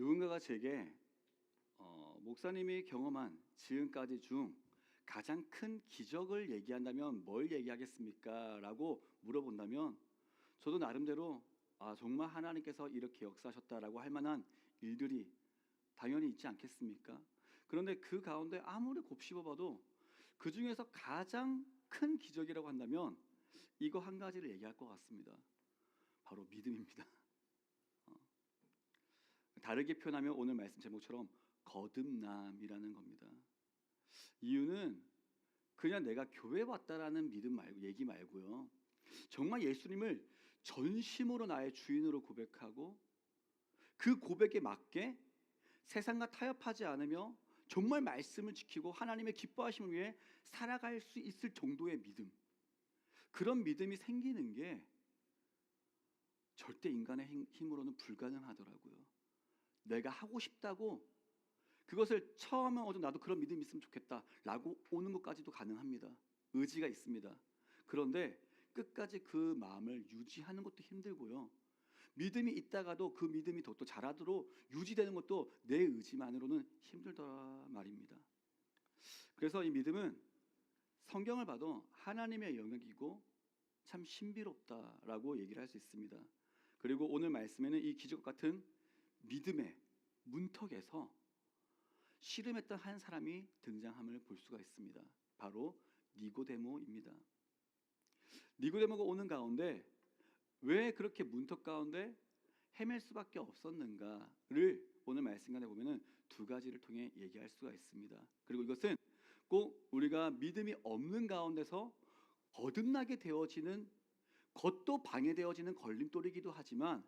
누군가가 제게 목사님이 경험한 지금까지 중 가장 큰 기적을 얘기한다면 뭘 얘기하겠습니까? 라고 물어본다면 저도 나름대로 정말 하나님께서 이렇게 역사하셨다라고 할 만한 일들이 당연히 있지 않겠습니까? 그런데 그 가운데 아무리 곱씹어봐도 그 중에서 가장 큰 기적이라고 한다면 이거 한 가지를 얘기할 것 같습니다. 바로 믿음입니다. 다르게 표현하면 오늘 말씀 제목처럼 거듭남이라는 겁니다. 이유는 그냥 내가 교회 왔다라는 믿음 말고 얘기 말고요. 정말 예수님을 전심으로 나의 주인으로 고백하고 그 고백에 맞게 세상과 타협하지 않으며 정말 말씀을 지키고 하나님의 기뻐하심을 위해 살아갈 수 있을 정도의 믿음. 그런 믿음이 생기는 게 절대 인간의 힘으로는 불가능하더라고요. 내가 하고 싶다고 그것을 처음에 나도 그런 믿음이 있으면 좋겠다라고 오는 것까지도 가능합니다. 의지가 있습니다. 그런데 끝까지 그 마음을 유지하는 것도 힘들고요. 믿음이 있다가도 그 믿음이 더 자라도록 유지되는 것도 내 의지만으로는 힘들더라 말입니다. 그래서 이 믿음은 성경을 봐도 하나님의 영역이고 참 신비롭다라고 얘기를 할 수 있습니다. 그리고 오늘 말씀에는 이 기적 같은 믿음의 문턱에서 씨름했던 한 사람이 등장함을 볼 수가 있습니다. 바로 니고데모입니다. 니고데모가 오는 가운데 왜 그렇게 문턱 가운데 헤맬 수밖에 없었는가를 오늘 말씀 가운데 보면은 두 가지를 통해 얘기할 수가 있습니다. 그리고 이것은 꼭 우리가 믿음이 없는 가운데서 거듭나게 되어지는 것도 방해되어지는 걸림돌이기도 하지만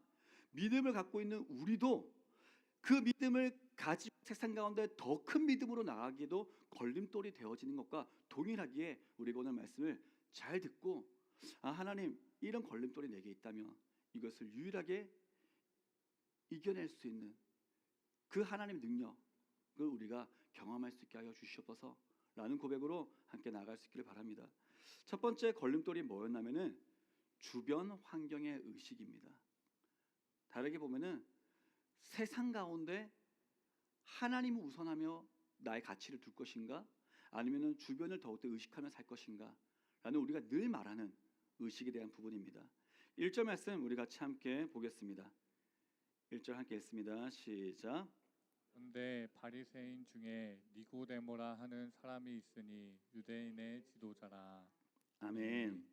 믿음을 갖고 있는 우리도 그 믿음을 가지고 세상 가운데 더 큰 믿음으로 나가기도 걸림돌이 되어지는 것과 동일하기에 우리가 오늘 말씀을 잘 듣고 하나님 이런 걸림돌이 내게 있다면 이것을 유일하게 이겨낼 수 있는 그 하나님의 능력을 우리가 경험할 수 있게 하여 주시옵소서라는 고백으로 함께 나아갈 수 있기를 바랍니다. 첫 번째 걸림돌이 뭐였냐면은 주변 환경의 의식입니다. 다르게 보면은 세상 가운데 하나님을 우선하며 나의 가치를 둘 것인가 아니면은 주변을 더욱더 의식하며 살 것인가 라는 우리가 늘 말하는 의식에 대한 부분입니다. 1절 말씀 우리 같이 함께 보겠습니다. 1절 함께 읽습니다. 시작. 그런데 바리새인 중에 니고데모라 하는 사람이 있으니 유대인의 지도자라. 아멘.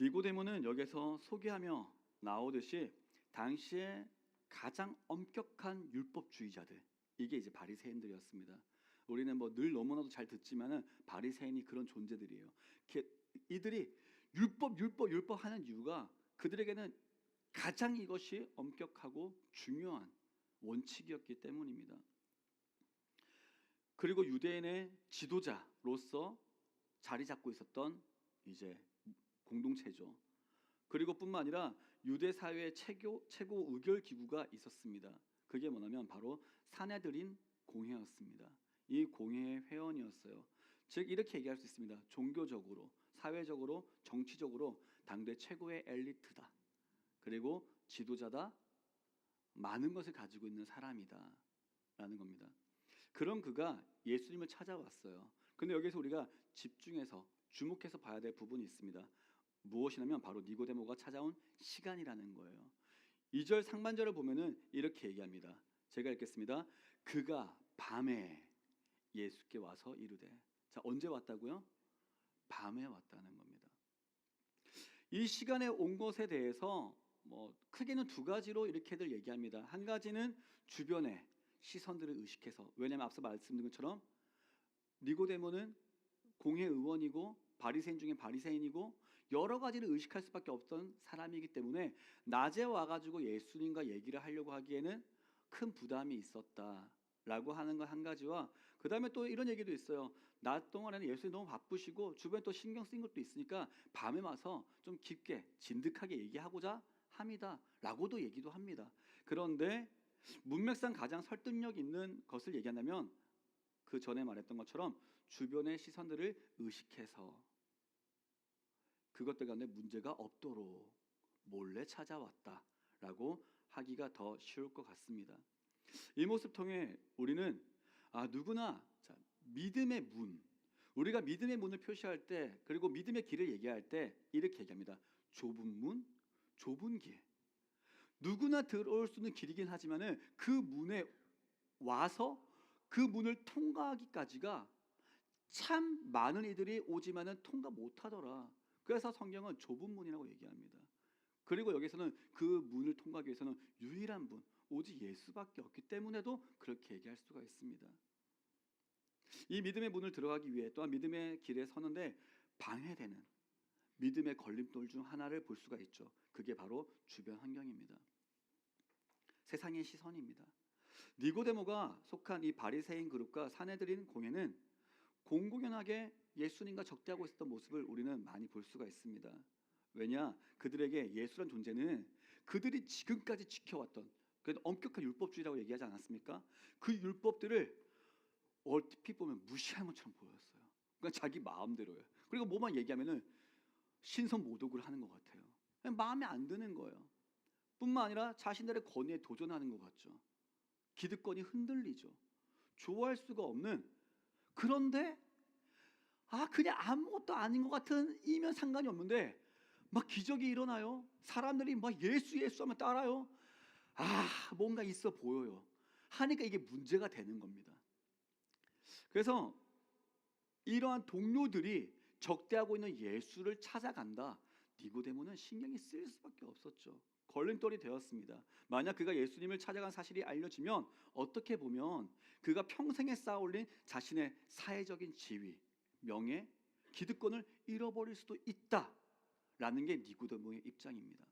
니고데모는 여기서 소개하며 나오듯이 당시에 가장 엄격한 율법주의자들, 이게 이제 바리새인들이었습니다. 우리는 늘 너무나도 잘 듣지만은 바리새인이 그런 존재들이에요. 이들이 율법 하는 이유가 그들에게는 가장 이것이 엄격하고 중요한 원칙이었기 때문입니다. 그리고 유대인의 지도자로서 자리 잡고 있었던 이제 공동체죠. 그리고 뿐만 아니라 유대 사회의 최고 의결 기구가 있었습니다. 그게 뭐냐면 바로 사내들인 공회였습니다. 이 공회의 회원이었어요. 즉 이렇게 얘기할 수 있습니다. 종교적으로, 사회적으로, 정치적으로 당대 최고의 엘리트다. 그리고 지도자다. 많은 것을 가지고 있는 사람이다 라는 겁니다. 그런 그가 예수님을 찾아왔어요. 근데 여기서 우리가 집중해서 주목해서 봐야 될 부분이 있습니다. 무엇이냐면 바로 니고데모가 찾아온 시간이라는 거예요. 2절 상반절을 보면은 이렇게 얘기합니다. 제가 읽겠습니다. 그가 밤에 예수께 와서 이르되. 자, 언제 왔다고요? 밤에 왔다는 겁니다. 이 시간에 온 것에 대해서 크게는 두 가지로 이렇게들 얘기합니다. 한 가지는 주변의 시선들을 의식해서, 왜냐하면 앞서 말씀드린 것처럼 니고데모는 공회 의원이고 바리새인 중에 바리새인이고 여러 가지를 의식할 수밖에 없던 사람이기 때문에 낮에 와가지고 예수님과 얘기를 하려고 하기에는 큰 부담이 있었다라고 하는 것 한 가지와 그 다음에 또 이런 얘기도 있어요. 낮 동안에는 예수님 너무 바쁘시고 주변에 또 신경 쓰인 것도 있으니까 밤에 와서 좀 깊게 진득하게 얘기하고자 합니다 라고도 얘기도 합니다. 그런데 문맥상 가장 설득력 있는 것을 얘기한다면 그 전에 말했던 것처럼 주변의 시선들을 의식해서 그것들 가운데 문제가 없도록 몰래 찾아왔다라고 하기가 더 쉬울 것 같습니다. 이 모습 통해 우리는 누구나 믿음의 문, 우리가 믿음의 문을 표시할 때, 그리고 믿음의 길을 얘기할 때 이렇게 얘기합니다. 좁은 문, 좁은 길. 누구나 들어올 수 있는 길이긴 하지만은 그 문에 와서 그 문을 통과하기까지가 참 많은 이들이 오지만은 통과 못하더라. 그래서 성경은 좁은 문이라고 얘기합니다. 그리고 여기서는 그 문을 통과하기 위해서는 유일한 분, 오직 예수밖에 없기 때문에도 그렇게 얘기할 수가 있습니다. 이 믿음의 문을 들어가기 위해 또한 믿음의 길에 서는데 방해되는 믿음의 걸림돌 중 하나를 볼 수가 있죠. 그게 바로 주변 환경입니다. 세상의 시선입니다. 니고데모가 속한 이 바리새인 그룹과 사내들인 공회는 공공연하게 예수님과 적대하고 있었던 모습을 우리는 많이 볼 수가 있습니다. 왜냐? 그들에게 예수란 존재는 그들이 지금까지 지켜왔던 그 엄격한 율법주의라고 얘기하지 않았습니까? 그 율법들을 얼핏 보면 무시하는 것처럼 보였어요. 그러니까 자기 마음대로예요. 그리고 뭐만 얘기하면은 신선모독을 하는 것 같아요. 그냥 마음에 안 드는 거예요. 뿐만 아니라 자신들의 권위에 도전하는 것 같죠. 기득권이 흔들리죠. 좋아할 수가 없는, 그런데 그냥 아무것도 아닌 것 같은 이면 상관이 없는데 막 기적이 일어나요. 사람들이 막 예수 하면 따라요. 뭔가 있어 보여요. 하니까 이게 문제가 되는 겁니다. 그래서 이러한 동료들이 적대하고 있는 예수를 찾아간다. 니고데모는 신경이 쓰일 수밖에 없었죠. 걸림돌이 되었습니다. 만약 그가 예수님을 찾아간 사실이 알려지면 어떻게 보면 그가 평생에 쌓아올린 자신의 사회적인 지위, 명예, 기득권을 잃어버릴 수도 있다라는 게 니고데모의 입장입니다.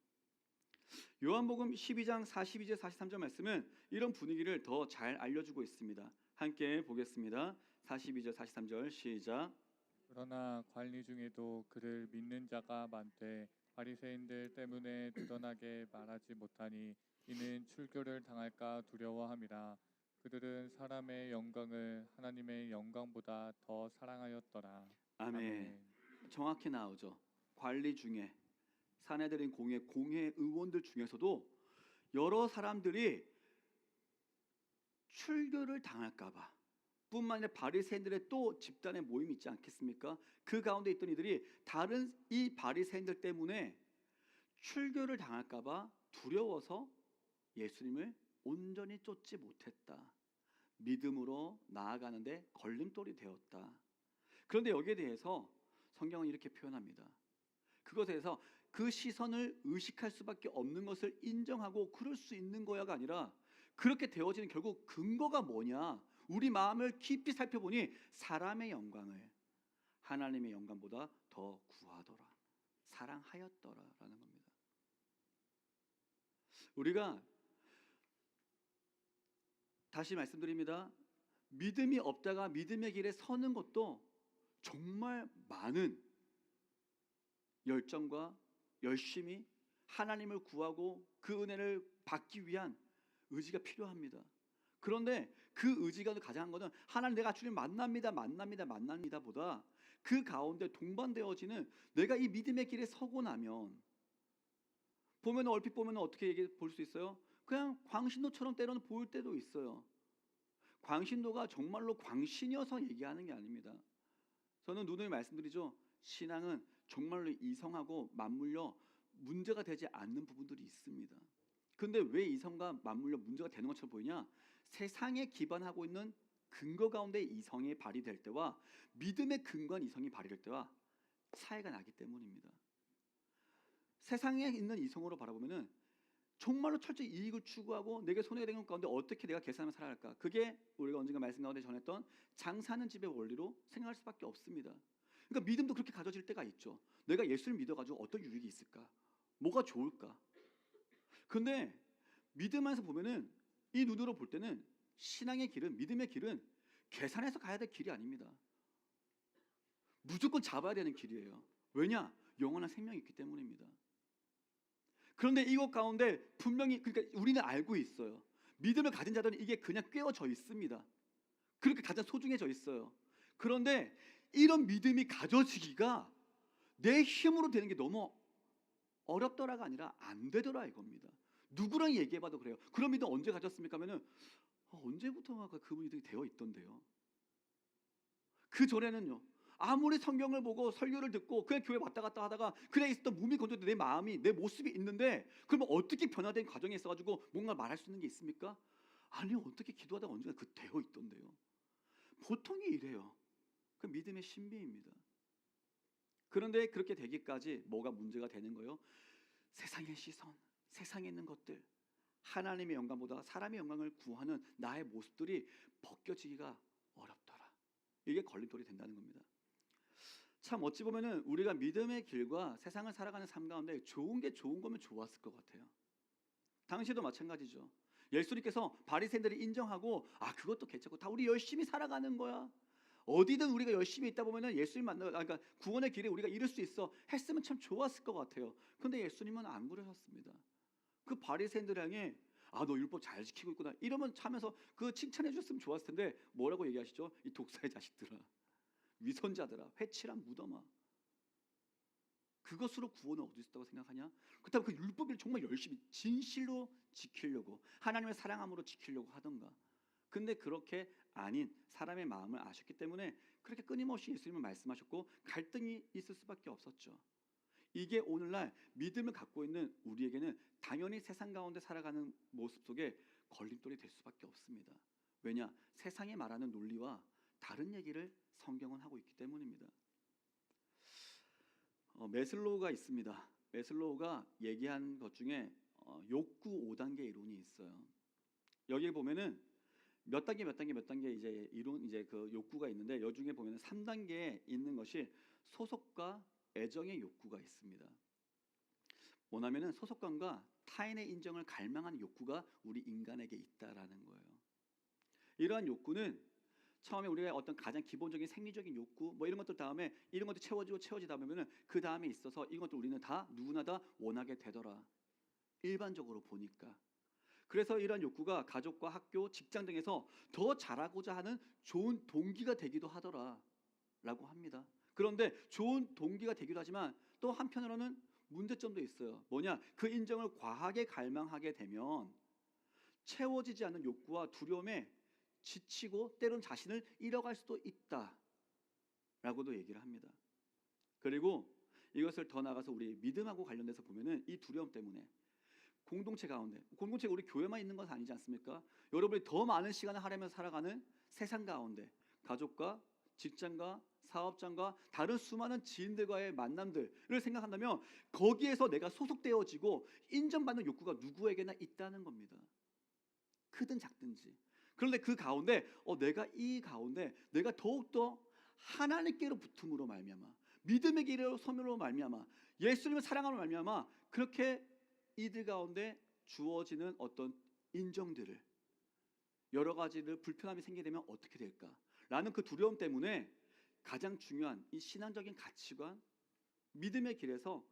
요한복음 12장 42절 43절 말씀은 이런 분위기를 더 잘 알려주고 있습니다. 함께 보겠습니다. 42절 43절 시작. 그러나 관리 중에도 그를 믿는 자가 많되 바리새인들 때문에 드러나게 말하지 못하니 이는 출교를 당할까 두려워함이라. 그들은 사람의 영광을 하나님의 영광보다 더 사랑하였더라. 아멘. 정확히 나오죠. 관리 중에 사내들인 공회 의원들 중에서도 여러 사람들이 출교를 당할까봐, 뿐만 아니라 바리새인들의 또 집단의 모임이 있지 않겠습니까? 그 가운데 있던 이들이 다른 이 바리새인들 때문에 출교를 당할까봐 두려워서 예수님을 온전히 쫓지 못했다. 믿음으로 나아가는데 걸림돌이 되었다. 그런데 여기에 대해서 성경은 이렇게 표현합니다. 그것에 대해서 그 시선을 의식할 수밖에 없는 것을 인정하고 그럴 수 있는 거야가 아니라, 그렇게 되어지는 결국 근거가 뭐냐? 우리 마음을 깊이 살펴보니 사람의 영광을 하나님의 영광보다 더 구하더라, 사랑하였더라라는 겁니다. 우리가 다시 말씀드립니다. 믿음이 없다가 믿음의 길에 서는 것도 정말 많은 열정과 열심히 하나님을 구하고 그 은혜를 받기 위한 의지가 필요합니다. 그런데 그 의지가 가장 거는 하나님 내가 주님 만납니다 보다 그 가운데 동반되어지는 내가 이 믿음의 길에 서고 나면 보면 얼핏 보면 어떻게 볼 수 있어요? 그냥 광신도처럼 때로는 보일 때도 있어요. 광신도가 정말로 광신이어서 얘기하는 게 아닙니다. 저는 누누이 말씀드리죠. 신앙은 정말로 이성하고 맞물려 문제가 되지 않는 부분들이 있습니다. 그런데 왜 이성과 맞물려 문제가 되는 것처럼 보이냐? 세상에 기반하고 있는 근거 가운데 이성이 발휘될 때와 믿음의 근거한 이성이 발휘될 때와 차이가 나기 때문입니다. 세상에 있는 이성으로 바라보면은 정말로 철저히 이익을 추구하고 내게 손해가 되는 가운데 어떻게 내가 계산하며 살아갈까? 그게 우리가 언젠가 말씀 가운데 전했던 장사하는 집의 원리로 생각할 수밖에 없습니다. 그러니까 믿음도 그렇게 가져질 때가 있죠. 내가 예수를 믿어가지고 어떤 유익이 있을까? 뭐가 좋을까? 근데 믿음 안에서 보면은 이 눈으로 볼 때는 신앙의 길은, 믿음의 길은 계산해서 가야 될 길이 아닙니다. 무조건 잡아야 되는 길이에요. 왜냐? 영원한 생명이 있기 때문입니다. 그런데 이것 가운데 분명히, 그러니까 우리는 알고 있어요. 믿음을 가진 자들은 이게 그냥 꿰어져 있습니다. 그렇게 가장 소중해져 있어요. 그런데 이런 믿음이 가져지기가 내 힘으로 되는 게 너무 어렵더라가 아니라 안 되더라 이겁니다. 누구랑 얘기해봐도 그래요. 그런 믿음 언제 가졌습니까? 하면은 언제부턴가 그 믿음이 되어 있던데요. 그 전에는요. 아무리 성경을 보고 설교를 듣고 그냥 교회 왔다 갔다 하다가 그냥 있었던 몸이 건조도 내 마음이 내 모습이 있는데 그러면 어떻게 변화된 과정에 있어가지고 뭔가 말할 수 있는 게 있습니까? 아니요. 어떻게 기도하다가 언젠가 그 되어 있던데요. 보통이 이래요. 그 믿음의 신비입니다. 그런데 그렇게 되기까지 뭐가 문제가 되는 거예요? 세상의 시선, 세상에 있는 것들, 하나님의 영광보다 사람의 영광을 구하는 나의 모습들이 벗겨지기가 어렵더라. 이게 걸림돌이 된다는 겁니다. 참 어찌 보면은 우리가 믿음의 길과 세상을 살아가는 삶 가운데 좋은 게 좋은 거면 좋았을 것 같아요. 당시도 마찬가지죠. 예수님께서 바리새인들이 인정하고 그것도 괜찮고 다 우리 열심히 살아가는 거야. 어디든 우리가 열심히 있다 보면은 예수님 그러니까 구원의 길에 우리가 이룰 수 있어 했으면 참 좋았을 것 같아요. 근데 예수님은 안 그러셨습니다. 그 바리새인들 향해 너 율법 잘 지키고 있구나 이러면 참면서 그 칭찬해 줬으면 좋았을 텐데 뭐라고 얘기하시죠? 이 독사의 자식들아, 위선자들아, 회칠한 무덤아, 그것으로 구원을 얻을 수 있다고 생각하냐? 그렇다면 그 율법을 정말 열심히 진실로 지키려고 하나님의 사랑함으로 지키려고 하던가. 근데 그렇게 아닌 사람의 마음을 아셨기 때문에 그렇게 끊임없이 예수님을 말씀하셨고 갈등이 있을 수밖에 없었죠. 이게 오늘날 믿음을 갖고 있는 우리에게는 당연히 세상 가운데 살아가는 모습 속에 걸림돌이 될 수밖에 없습니다. 왜냐? 세상이 말하는 논리와 다른 얘기를 성경은 하고 있기 때문입니다. 메슬로우가 있습니다. 메슬로우가 얘기한 것 중에 욕구 5단계 이론이 있어요. 여기 보면은 몇 단계 이제 이론 이제 그 욕구가 있는데 여 중에 보면은 3단계에 있는 것이 소속과 애정의 욕구가 있습니다. 뭐냐면은 소속감과 타인의 인정을 갈망하는 욕구가 우리 인간에게 있다라는 거예요. 이러한 욕구는 처음에 우리가 어떤 가장 기본적인 생리적인 욕구 뭐 이런 것들 다음에 이런 것도 채워지다 보면은 그 다음에 있어서 이것도 우리는 다 누구나 다 원하게 되더라. 일반적으로 보니까. 그래서 이러한 욕구가 가족과 학교, 직장 등에서 더 잘하고자 하는 좋은 동기가 되기도 하더라라고 합니다. 그런데 좋은 동기가 되기도 하지만 또 한편으로는 문제점도 있어요. 뭐냐? 그 인정을 과하게 갈망하게 되면 채워지지 않는 욕구와 두려움에 지치고 때론 자신을 잃어갈 수도 있다라고도 얘기를 합니다. 그리고 이것을 더 나아가서 우리 믿음하고 관련돼서 보면은 이 두려움 때문에 공동체가 우리 교회만 있는 것은 아니지 않습니까? 여러분이 더 많은 시간을 할애하면서 살아가는 세상 가운데 가족과 직장과 사업장과 다른 수많은 지인들과의 만남들을 생각한다면 거기에서 내가 소속되어지고 인정받는 욕구가 누구에게나 있다는 겁니다. 크든 작든지. 그런데 그 가운데 내가 더욱더 하나님께로 붙음으로 말미암아 믿음의 길로 섬으로 말미암아 예수님을 사랑함으로 말미암아 그렇게 이들 가운데 주어지는 어떤 인정들을 여러 가지를 불편함이 생기게 되면 어떻게 될까? 라는 그 두려움 때문에 가장 중요한 이 신앙적인 가치관, 믿음의 길에서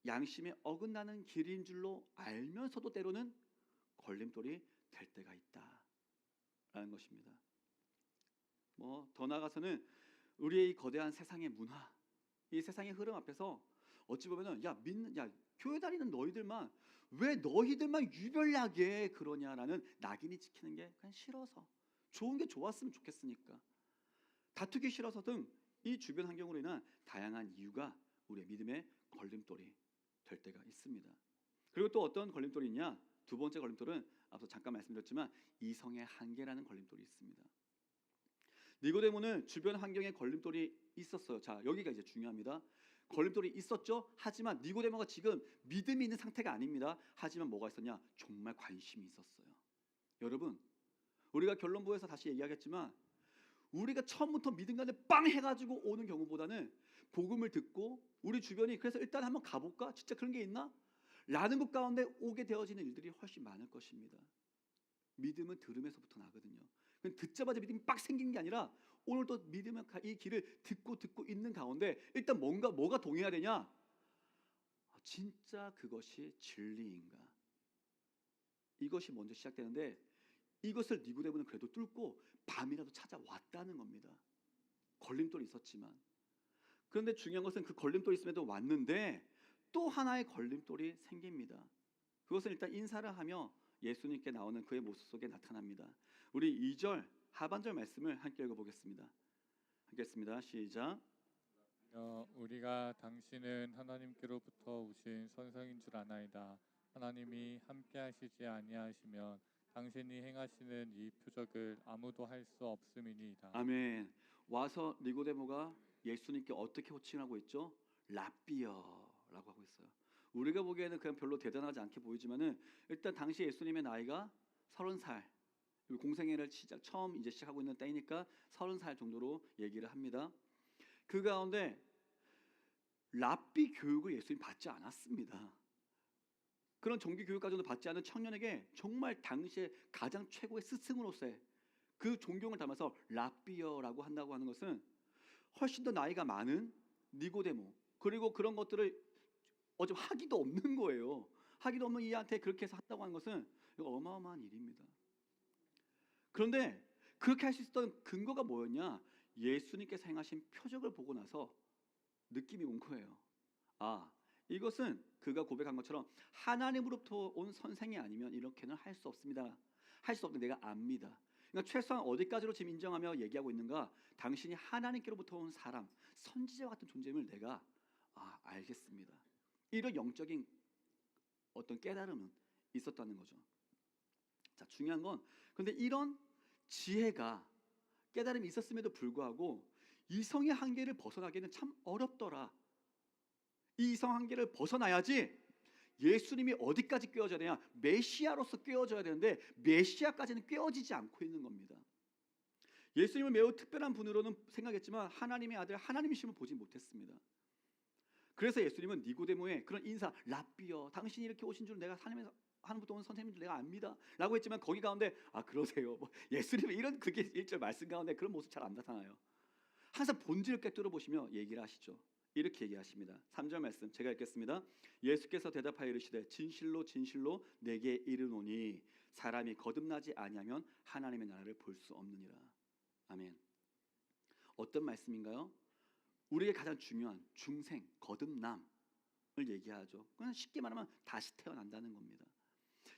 양심에 어긋나는 길인 줄로 알면서도 때로는 걸림돌이 될 때가 있다라는 것입니다. 뭐 더 나아가서는 우리의 이 거대한 세상의 문화, 이 세상의 흐름 앞에서 어찌 보면은 교회 다니는 너희들만 왜 너희들만 유별나게 그러냐라는 낙인이 찍히는 게 그냥 싫어서 좋은 게 좋았으면 좋겠으니까 다투기 싫어서 등 이 주변 환경으로 인한 다양한 이유가 우리의 믿음의 걸림돌이 될 때가 있습니다. 그리고 또 어떤 걸림돌이 있냐? 두 번째 걸림돌은 앞서 잠깐 말씀드렸지만 이성의 한계라는 걸림돌이 있습니다. 니고데모는 주변 환경에 걸림돌이 있었어요. 자, 여기가 이제 중요합니다. 걸림돌이 있었죠. 하지만 니고데모가 지금 믿음이 있는 상태가 아닙니다. 하지만 뭐가 있었냐? 정말 관심이 있었어요. 여러분, 우리가 결론부에서 다시 얘기하겠지만 우리가 처음부터 믿음 가운데 빵 해가지고 오는 경우보다는 복음을 듣고 우리 주변이 그래서 일단 한번 가볼까? 진짜 그런 게 있나? 라는 것 가운데 오게 되어지는 일들이 훨씬 많을 것입니다. 믿음은 들음에서부터 나거든요. 듣자마자 믿음이 빡 생기는 게 아니라 오늘도 믿음의 이 길을 듣고 있는 가운데 일단 뭐가 동해야 되냐? 진짜 그것이 진리인가? 이것이 먼저 시작되는데 이것을 니고데모는 그래도 뚫고 밤이라도 찾아왔다는 겁니다. 걸림돌이 있었지만. 그런데 중요한 것은 그 걸림돌이 있음에도 왔는데 또 하나의 걸림돌이 생깁니다. 그것은 일단 인사를 하며 예수님께 나오는 그의 모습 속에 나타납니다. 우리 2절 하반절 말씀을 함께 읽어보겠습니다. 함께 했습니다. 시작. 우리가 당신은 하나님께로부터 오신 선생인 줄 아나이다. 하나님이 함께하시지 아니하시면 당신이 행하시는 이 표적을 아무도 할 수 없음이니이다. 아멘. 와서 니고데모가 예수님께 어떻게 호칭하고 있죠? 랍비여라고 하고 있어요. 우리가 보기에는 그냥 별로 대단하지 않게 보이지만은 일단 당시 예수님의 나이가 30살. 공생애를 처음 이제 시작하고 있는 때이니까 30살 정도로 얘기를 합니다. 그 가운데 랍비 교육을 예수님 받지 않았습니다. 그런 정규 교육까지도 받지 않은 청년에게 정말 당시에 가장 최고의 스승으로서의 그 존경을 담아서 랍비여라고 한다고 하는 것은 훨씬 더 나이가 많은 니고데모, 그리고 그런 것들을 어좀 하기도 없는 거예요. 하기도 없는 이한테 그렇게 해서 한다고 하는 것은 이거 어마어마한 일입니다. 그런데 그렇게 할 수 있었던 근거가 뭐였냐? 예수님께서 행하신 표적을 보고 나서 느낌이 온 거예요. 아, 이것은 그가 고백한 것처럼 하나님으로부터 온 선생이 아니면 이렇게는 할 수 없습니다. 할 수 없는 내가 압니다. 그러니까 최소한 어디까지로 지금 인정하며 얘기하고 있는가? 당신이 하나님께로부터 온 사람, 선지자와 같은 존재임을 내가 알겠습니다. 이런 영적인 어떤 깨달음은 있었다는 거죠. 자, 중요한 건 근데 이런 지혜가 깨달음이 있었음에도 불구하고 이성의 한계를 벗어나기는 참 어렵더라. 이 이성 한계를 벗어나야지 예수님이 어디까지 꿰어져야 되냐? 메시아로서 꿰어져야 되는데 메시아까지는 꿰어지지 않고 있는 겁니다. 예수님은 매우 특별한 분으로는 생각했지만 하나님의 아들 하나님이심을 보지 못했습니다. 그래서 예수님은 니고데모의 그런 인사, 랍비여, 당신이 이렇게 오신 줄 내가 하나님부터 온 선생님인 줄 내가 압니다 라고 했지만 거기 가운데 그러세요. 예수님은 이런 그게 1절 말씀 가운데 그런 모습 잘 안 나타나요. 항상 본질을 꿰뚫어 보시며 얘기를 하시죠. 이렇게 얘기하십니다. 3절 말씀 제가 읽겠습니다. 예수께서 대답하여 이르시되 진실로 진실로 내게 이르노니 사람이 거듭나지 아니하면 하나님의 나라를 볼 수 없느니라. 아멘. 어떤 말씀인가요? 우리에게 가장 중요한 중생, 거듭남을 얘기하죠. 그냥 쉽게 말하면 다시 태어난다는 겁니다.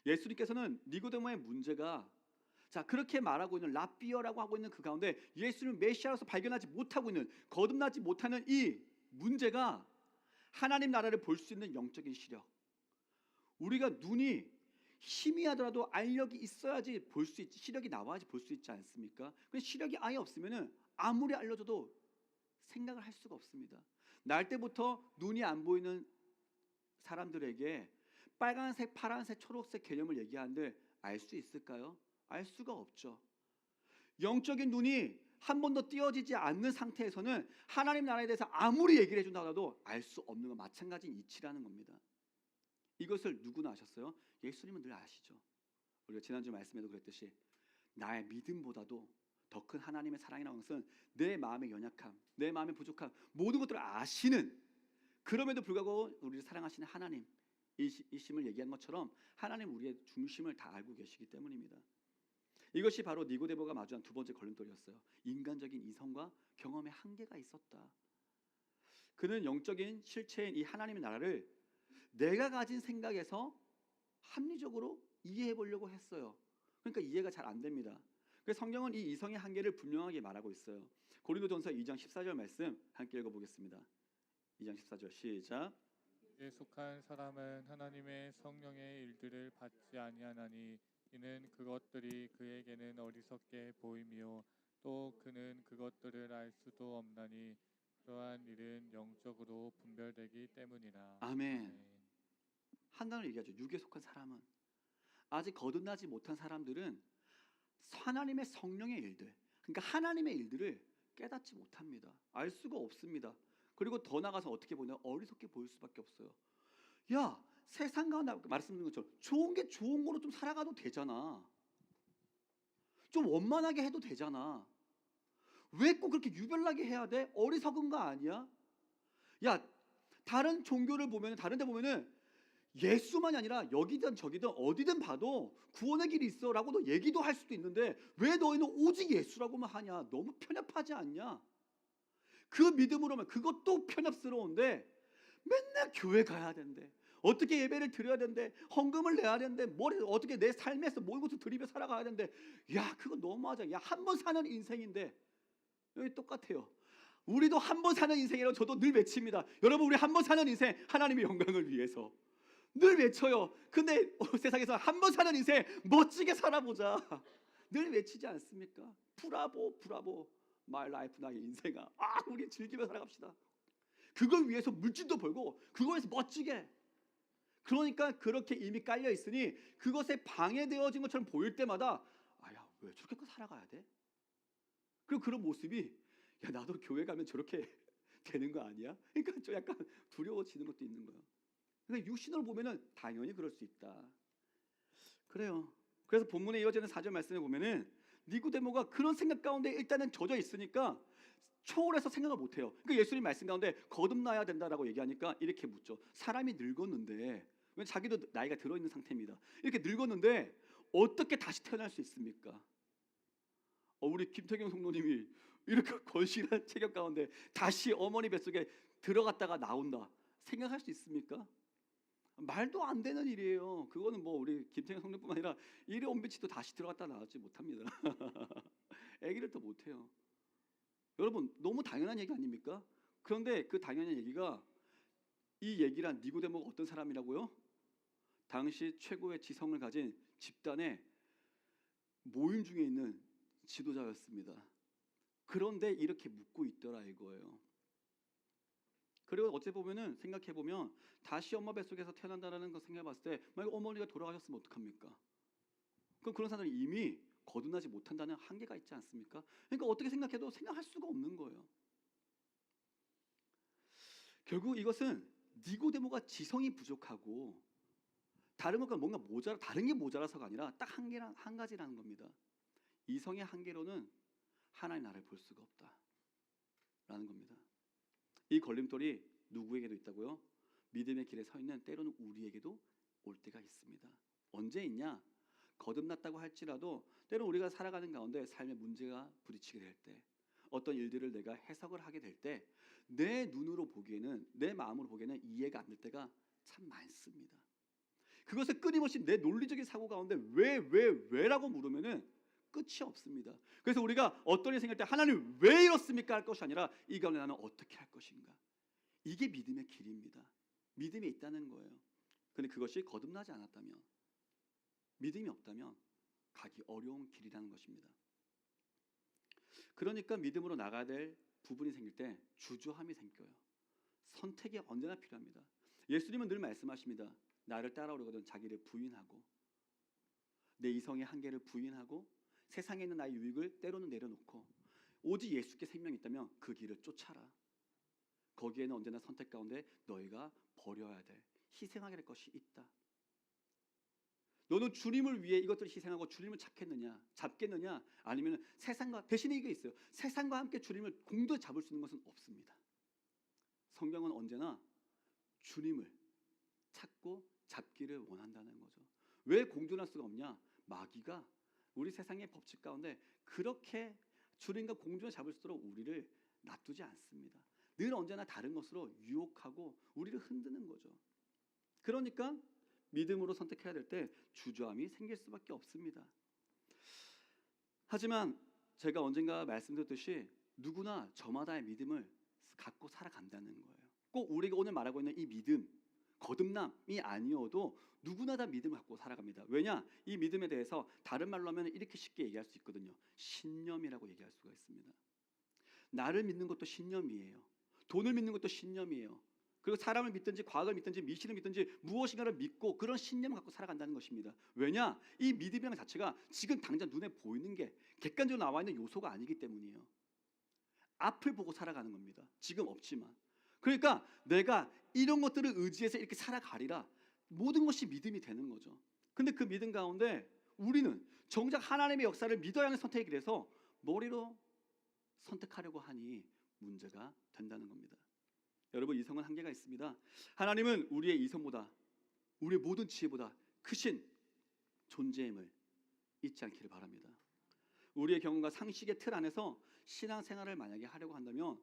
예수님께서는 니고데모의 문제가 그렇게 말하고 있는 랍비어라고 하고 있는 그 가운데 예수님을 메시아로서 발견하지 못하고 있는 거듭나지 못하는 이 문제가 하나님 나라를 볼 수 있는 영적인 시력. 우리가 눈이 희미하더라도 알력이 있어야지 볼 수 있지, 시력이 나와야지 볼 수 있지 않습니까? 그 시력이 아예 없으면은 아무리 알려줘도 생각을 할 수가 없습니다. 날 때부터 눈이 안 보이는 사람들에게 빨간색, 파란색, 초록색 개념을 얘기하는데 알 수 있을까요? 알 수가 없죠. 영적인 눈이 한 번도 띄어지지 않는 상태에서는 하나님 나라에 대해서 아무리 얘기를 해준다 하더라도 알 수 없는 건 마찬가지인 이치라는 겁니다. 이것을 누구나 아셨어요? 예수님은 늘 아시죠. 우리가 지난주 말씀에도 그랬듯이 나의 믿음보다도 더 큰 하나님의 사랑이라는 것은 내 마음의 연약함, 내 마음의 부족함 모든 것들을 아시는, 그럼에도 불구하고 우리를 사랑하시는 하나님 이심을 얘기한 것처럼 하나님 우리의 중심을 다 알고 계시기 때문입니다. 이것이 바로 니고데모가 마주한 두 번째 걸림돌이었어요. 인간적인 이성과 경험의 한계가 있었다. 그는 영적인 실체인 이 하나님의 나라를 내가 가진 생각에서 합리적으로 이해해 보려고 했어요. 그러니까 이해가 잘 안 됩니다. 그래서 성경은 이 이성의 한계를 분명하게 말하고 있어요. 고린도전서 2장 14절 말씀 함께 읽어보겠습니다. 2장 14절 시작. 에 속한 사람은 하나님의 성령의 일들을 받지 아니하나니 이는 그것들이 그에게는 어리석게 보임이요 또 그는 그것들을 알 수도 없나니 그러한 일은 영적으로 분별되기 때문이라. 아멘. 한단을 얘기하죠. 육에 속한 사람은, 아직 거듭나지 못한 사람들은 하나님의 성령의 일들, 그러니까 하나님의 일들을 깨닫지 못합니다. 알 수가 없습니다. 그리고 더 나가서 어떻게 보냐, 어리석게 보일 수밖에 없어요. 야, 세상 가운데 말씀드린 것처럼 좋은 게 좋은 거로 좀 살아가도 되잖아. 좀 원만하게 해도 되잖아. 왜 꼭 그렇게 유별나게 해야 돼? 어리석은 거 아니야? 야, 다른 종교를 보면, 다른 데 보면은 예수만이 아니라 여기든 저기든 어디든 봐도 구원의 길이 있어라고도 얘기도 할 수도 있는데 왜 너희는 오직 예수라고만 하냐? 너무 편협하지 않냐? 그 믿음으로만 그것도 편협스러운데 맨날 교회 가야 되는데 어떻게 예배를 드려야 되는데, 헌금을 내야 되는데, 뭘 어떻게 내 삶에서 모든 것을 드리며 살아가야 되는데, 야 그거 너무하잖아. 야 한 번 사는 인생인데. 여기 똑같아요. 우리도 한 번 사는 인생이라고 저도 늘 외칩니다. 여러분, 우리 한 번 사는 인생 하나님의 영광을 위해서 늘 외쳐요. 근데 세상에서 한 번 사는 인생 멋지게 살아보자 늘 외치지 않습니까? 브라보 브라보 마이 라이프, 나의 인생아. 우리 즐기며 살아갑시다. 그걸 위해서 물질도 벌고 그거에서 멋지게. 그러니까 그렇게 이미 깔려 있으니 그것에 방해되어진 것처럼 보일 때마다 아야 왜 저렇게 살아가야 돼? 그리고 그런 모습이 야 나도 교회 가면 저렇게 되는 거 아니야? 그러니까 좀 약간 두려워지는 것도 있는 거예요. 그러니까 육신으로 보면은 당연히 그럴 수 있다. 그래요. 그래서 본문에 이어지는 4절 말씀에 보면은 니고데모가 그런 생각 가운데 일단은 젖어 있으니까 초월해서 생각을 못해요. 그러니까 예수님 말씀 가운데 거듭나야 된다라고 얘기하니까 이렇게 묻죠. 사람이 늙었는데, 왜 자기도 나이가 들어있는 상태입니다. 이렇게 늙었는데 어떻게 다시 태어날 수 있습니까? 우리 김태경 성도님이 이렇게 건실한 체격 가운데 다시 어머니 뱃속에 들어갔다가 나온다 생각할 수 있습니까? 말도 안 되는 일이에요. 그거는 뭐 우리 김태경 성도뿐만 아니라 이리 온비치도 다시 들어갔다 나오지 못합니다. 아기를 또 못해요. 여러분 너무 당연한 얘기 아닙니까? 그런데 그 당연한 얘기가, 이 얘기란 니고데모가 어떤 사람이라고요? 당시 최고의 지성을 가진 집단의 모임 중에 있는 지도자였습니다. 그런데 이렇게 묻고 있더라 이거예요. 그리고 어찌 보면은 생각해 보면 다시 엄마 뱃속에서 태어난다라는 거 생각해 봤을 때 만약 어머니가 돌아가셨으면 어떡합니까? 그럼 그런 사람은 이미 거듭나지 못한다는 한계가 있지 않습니까? 그러니까 어떻게 생각해도 생각할 수가 없는 거예요. 결국 이것은 니고데모가 지성이 부족하고 다른 것과 뭔가 다른 게 모자라서가 아니라 딱 한 가지라는 겁니다. 이성의 한계로는 하나의 나를 볼 수가 없다라는 겁니다. 이 걸림돌이 누구에게도 있다고요? 믿음의 길에 서 있는 때로는 우리에게도 올 때가 있습니다. 언제 있냐? 거듭났다고 할지라도 때로 우리가 살아가는 가운데 삶의 문제가 부딪히게 될 때, 어떤 일들을 내가 해석을 하게 될 때 내 눈으로 보기에는, 내 마음으로 보기에는 이해가 안 될 때가 참 많습니다. 그것을 끊임없이 내 논리적인 사고 가운데 왜라고 물으면은 끝이 없습니다. 그래서 우리가 어떤 일 생길 때 하나님 왜 이렇습니까 할 것이 아니라 이 가운데 나는 어떻게 할 것인가. 이게 믿음의 길입니다. 믿음이 있다는 거예요. 그런데 그것이 거듭나지 않았다면, 믿음이 없다면 가기 어려운 길이라는 것입니다. 그러니까 믿음으로 나가야 될 부분이 생길 때 주저함이 생겨요. 선택이 언제나 필요합니다. 예수님은 늘 말씀하십니다. 나를 따라오려거든 자기를 부인하고, 내 이성의 한계를 부인하고, 세상에 있는 나의 유익을 때로는 내려놓고 오직 예수께 생명이 있다면 그 길을 쫓아라. 거기에는 언제나 선택 가운데 너희가 버려야 될, 희생하게 될 것이 있다. 너는 주님을 위해 이것들을 희생하고 주님을 잡겠느냐? 아니면 세상과, 대신에 이게 있어요. 세상과 함께 주님을 공도에 잡을 수 있는 것은 없습니다. 성경은 언제나 주님을 찾고 잡기를 원한다는 거죠. 왜 공존할 수가 없냐? 마귀가 우리 세상의 법칙 가운데 그렇게 주님과 공존을 잡을 수 있도록 우리를 놔두지 않습니다. 늘 언제나 다른 것으로 유혹하고 우리를 흔드는 거죠. 그러니까 믿음으로 선택해야 될 때 주저함이 생길 수밖에 없습니다. 하지만 제가 언젠가 말씀드렸듯이 누구나 저마다의 믿음을 갖고 살아간다는 거예요. 꼭 우리가 오늘 말하고 있는 이 믿음, 거듭남이 아니어도 누구나 다 믿음을 갖고 살아갑니다. 왜냐? 이 믿음에 대해서 다른 말로 하면 이렇게 쉽게 얘기할 수 있거든요. 신념이라고 얘기할 수가 있습니다. 나를 믿는 것도 신념이에요. 돈을 믿는 것도 신념이에요. 그리고 사람을 믿든지 과거를 믿든지 미신을 믿든지 무엇인가를 믿고 그런 신념을 갖고 살아간다는 것입니다. 왜냐? 이 믿음이라는 자체가 지금 당장 눈에 보이는 게 객관적으로 나와 있는 요소가 아니기 때문이에요. 앞을 보고 살아가는 겁니다. 지금 없지만. 그러니까 내가 이런 것들을 의지해서 이렇게 살아가리라, 모든 것이 믿음이 되는 거죠. 근데 그 믿음 가운데 우리는 정작 하나님의 역사를 믿어야 하는 선택이 돼서 머리로 선택하려고 하니 문제가 된다는 겁니다. 여러분, 이성은 한계가 있습니다. 하나님은 우리의 이성보다, 우리의 모든 지혜보다 크신 존재임을 잊지 않기를 바랍니다. 우리의 경험과 상식의 틀 안에서 신앙생활을 만약에 하려고 한다면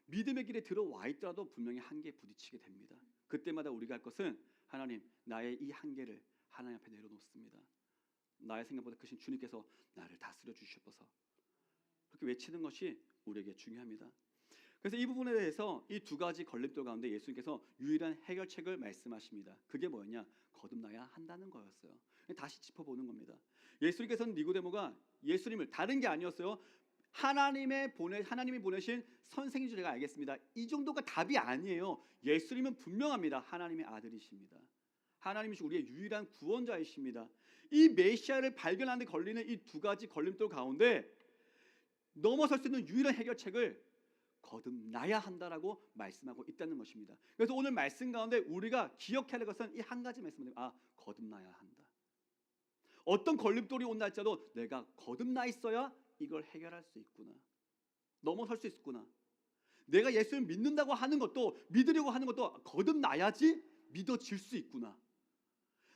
믿음의 길에 들어와 있더라도 분명히 한계에 부딪히게 됩니다. 그때마다 우리가 할 것은 하나님, 나의 이 한계를 하나님 앞에 내려놓습니다. 나의 생각보다 크신 주님께서 나를 다스려 주시옵소서. 그렇게 외치는 것이 우리에게 중요합니다. 그래서 이 부분에 대해서 이 두 가지 걸림돌 가운데 예수님께서 유일한 해결책을 말씀하십니다. 그게 뭐였냐? 거듭나야 한다는 거였어요. 다시 짚어보는 겁니다. 예수님께서는 니고데모가 예수님을 다른 게 아니었어요. 하나님이 보내신 선생인 줄 제가 알겠습니다. 이 정도가 답이 아니에요. 예수님은 분명합니다. 하나님의 아들이십니다. 하나님이시 우리의 유일한 구원자이십니다. 이 메시아를 발견하는 데 걸리는 이 두 가지 걸림돌 가운데 넘어설 수 있는 유일한 해결책을 거듭나야 한다라고 말씀하고 있다는 것입니다. 그래서 오늘 말씀 가운데 우리가 기억해야 할 것은 이 한 가지 말씀입니다. 거듭나야 한다. 어떤 걸림돌이 온다 할지라도 내가 거듭나 있어야 이걸 해결할 수 있구나. 넘어설 수 있구나. 내가 예수를 믿는다고 하는 것도, 믿으려고 하는 것도 거듭나야지 믿어질 수 있구나.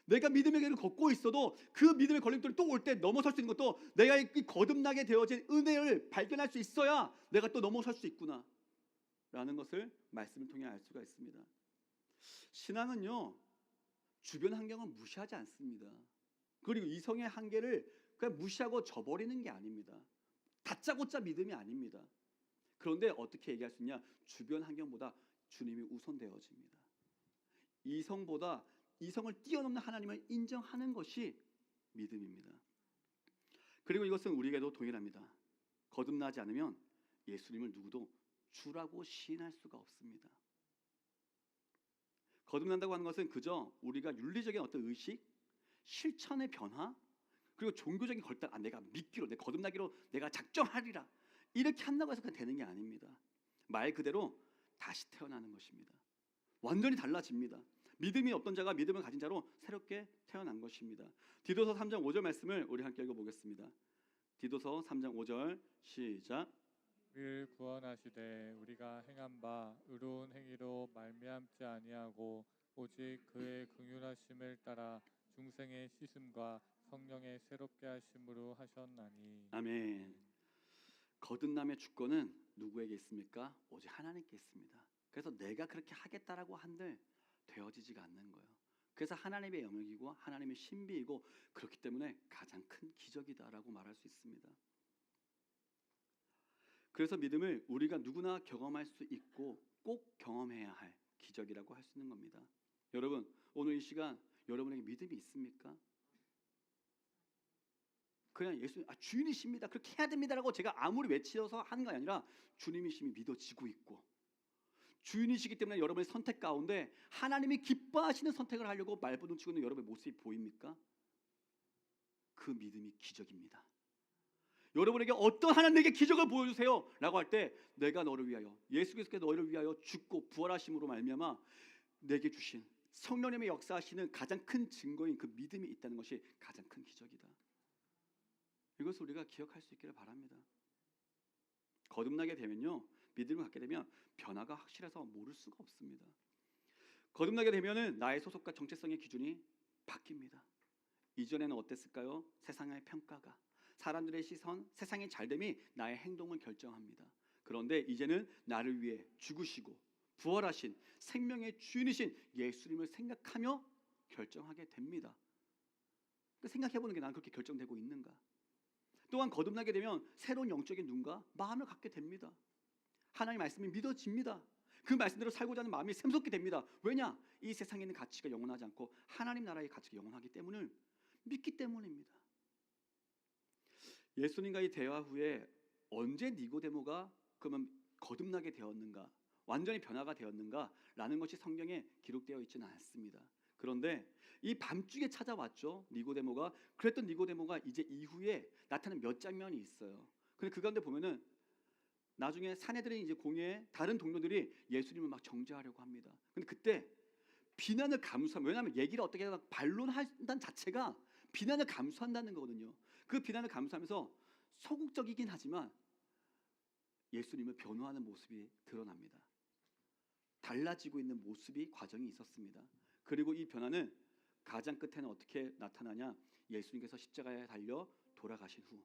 내가 믿음의 길을 걷고 있어도 그 믿음의 걸림돌이 또 올 때 넘어설 수 있는 것도 내가 이 거듭나게 되어진 은혜를 발견할 수 있어야 내가 또 넘어설 수 있구나 라는 것을 말씀을 통해 알 수가 있습니다. 신앙은요, 주변 환경을 무시하지 않습니다. 그리고 이성의 한계를 그냥 무시하고 저버리는 게 아닙니다. 다짜고짜 믿음이 아닙니다. 그런데 어떻게 얘기할 수 있냐? 주변 환경보다 주님이 우선되어집니다. 이성을 뛰어넘는 하나님을 인정하는 것이 믿음입니다. 그리고 이것은 우리에게도 동일합니다. 거듭나지 않으면 예수님을 누구도 주라고 시인할 수가 없습니다. 거듭난다고 하는 것은 그저 우리가 윤리적인 어떤 의식, 실천의 변화, 그리고 종교적인 걸당, 내가 믿기로, 내 거듭나기로 내가 작정하리라, 이렇게 한다고 해서 그냥 되는 게 아닙니다. 말 그대로 다시 태어나는 것입니다. 완전히 달라집니다. 믿음이 없던 자가 믿음을 가진 자로 새롭게 태어난 것입니다. 디도서 3장 5절 말씀을 우리 함께 읽어보겠습니다. 디도서 3장 5절 시작. 우리를 구원하시되 우리가 행한 바 의로운 행위로 말미암지 아니하고 오직 그의 긍휼하심을 따라 중생의 씻음과 성령의 새롭게 하심으로 하셨나니. 아멘. 거듭남의 주권은 누구에게 있습니까? 오직 하나님께 있습니다. 그래서 내가 그렇게 하겠다라고 한들 되어지지가 않는 거예요. 그래서 하나님의 영역이고 하나님의 신비이고 그렇기 때문에 가장 큰 기적이다라고 말할 수 있습니다. 그래서 믿음을 우리가 누구나 경험할 수 있고 꼭 경험해야 할 기적이라고 할 수 있는 겁니다. 여러분, 오늘 이 시간 여러분에게 믿음이 있습니까? 그냥 예수님 주인이십니다, 그렇게 해야 됩니다라고 제가 아무리 외치어서 하는 게 아니라 주님이심이 믿어지고 있고 주인이시기 때문에 여러분의 선택 가운데 하나님이 기뻐하시는 선택을 하려고 말부둥치고 있는 여러분의 모습이 보입니까? 그 믿음이 기적입니다. 여러분에게 어떤 하나님에게 기적을 보여주세요 라고 할 때 내가 너를 위하여, 예수께서 너를 위하여 죽고 부활하심으로 말미암아 내게 주신 성령님의 역사하시는 가장 큰 증거인 그 믿음이 있다는 것이 가장 큰 기적이다. 이것을 우리가 기억할 수 있기를 바랍니다. 거듭나게 되면요, 믿음을 갖게 되면 변화가 확실해서 모를 수가 없습니다. 거듭나게 되면은 나의 소속과 정체성의 기준이 바뀝니다. 이전에는 어땠을까요? 세상의 평가가, 사람들의 시선, 세상의 잘됨이 나의 행동을 결정합니다. 그런데 이제는 나를 위해 죽으시고 부활하신 생명의 주인이신 예수님을 생각하며 결정하게 됩니다. 생각해보는 게 나는 그렇게 결정되고 있는가? 또한 거듭나게 되면 새로운 영적인 눈과 마음을 갖게 됩니다. 하나님의 말씀이 믿어집니다. 그 말씀대로 살고자 하는 마음이 샘솟게 됩니다. 왜냐? 이 세상에 있는 가치가 영원하지 않고 하나님 나라의 가치가 영원하기 때문을 믿기 때문입니다. 예수님과의 대화 후에 언제 니고데모가 그러면 거듭나게 되었는가, 완전히 변화가 되었는가 라는 것이 성경에 기록되어 있지는 않습니다. 그런데 이 밤중에 찾아왔죠, 니고데모가. 그랬던 니고데모가 이제 이후에 나타난 몇 장면이 있어요. 근데 그 가운데 보면은 나중에 사내들이 이제 공회에 다른 동료들이 예수님을 막 정죄하려고 합니다. 근데 그때 비난을 감수하면, 왜냐하면 얘기를 어떻게 반론한다는 자체가 비난을 감수한다는 거거든요. 그 비난을 감수하면서 소극적이긴 하지만 예수님을 변호하는 모습이 드러납니다. 달라지고 있는 모습이 과정이 있었습니다. 그리고 이 변화는 가장 끝에는 어떻게 나타나냐? 예수님께서 십자가에 달려 돌아가신 후,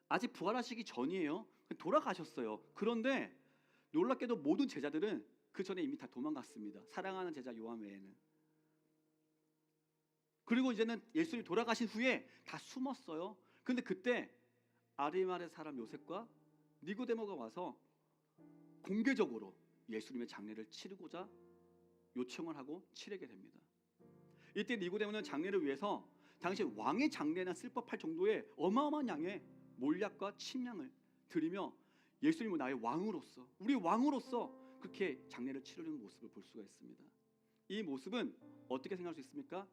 아직 부활하시기 전이에요. 돌아가셨어요. 그런데 놀랍게도 모든 제자들은 그 전에 이미 다 도망갔습니다. 사랑하는 제자 요한 외에는. 그리고 이제는 예수님이 돌아가신 후에 다 숨었어요. 근데 그때 아리마대 사람 요셉과 니고데모가 와서 공개적으로 예수님의 장례를 치르고자 요청을 하고 치르게 됩니다. 이때 니고데모는 장례를 위해서 당시 왕의 장례나 쓸 법할 정도의 어마어마한 양의 몰약과 침량을 드리며 예수님은 나의 왕으로서, 우리 왕으로서 그렇게 장례를 치르는 모습을 볼 수가 있습니다. 이 모습은 어떻게 생각할 수 있습니까?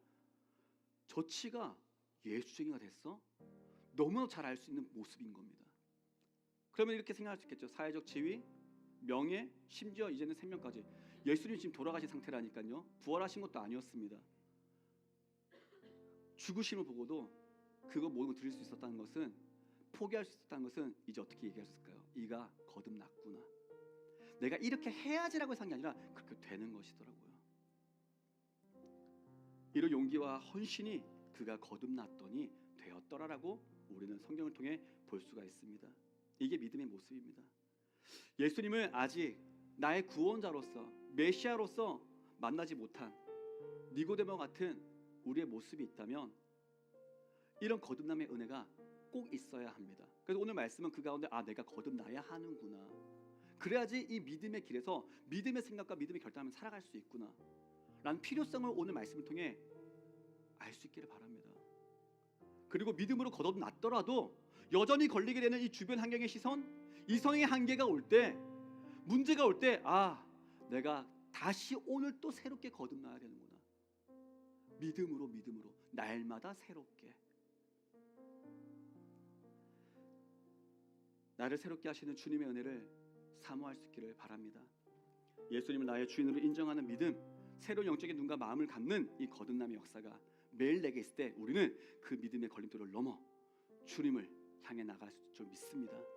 저치가 예수쟁이가 됐어? 너무나 잘 알 수 있는 모습인 겁니다. 그러면 이렇게 생각할 수 있겠죠. 사회적 지위, 명예, 심지어 이제는 생명까지. 예수님이 지금 돌아가신 상태라니까요. 부활하신 것도 아니었습니다. 죽으심을 보고도 그거 모든 걸 드릴 수 있었다는 것은, 포기할 수 있었다는 것은 이제 어떻게 얘기했을까요? 이가 거듭났구나. 내가 이렇게 해야지라고 해서 한 게 아니라 그렇게 되는 것이더라고요. 이런 용기와 헌신이 그가 거듭났더니 되었더라라고 우리는 성경을 통해 볼 수가 있습니다. 이게 믿음의 모습입니다. 예수님을 아직 나의 구원자로서, 메시아로서 만나지 못한 니고데모 같은 우리의 모습이 있다면 이런 거듭남의 은혜가 꼭 있어야 합니다. 그래서 오늘 말씀은 그 가운데 내가 거듭나야 하는구나. 그래야지 이 믿음의 길에서 믿음의 생각과 믿음의 결단을 살아갈 수 있구나 라는 필요성을 오늘 말씀을 통해 알 수 있기를 바랍니다. 그리고 믿음으로 거듭났더라도 여전히 걸리게 되는 이 주변 환경의 시선, 이성의 한계가 올 때, 문제가 올 때 내가 다시 오늘 또 새롭게 거듭나야 되는구나. 믿음으로 날마다 새롭게 나를 새롭게 하시는 주님의 은혜를 사모할 수 있기를 바랍니다. 예수님을 나의 주인으로 인정하는 믿음, 새로운 영적인 눈과 마음을 갖는 이 거듭남의 역사가 매일 내게 있을 때 우리는 그 믿음의 걸림돌을 넘어 주님을 향해 나갈 줄 믿습니다.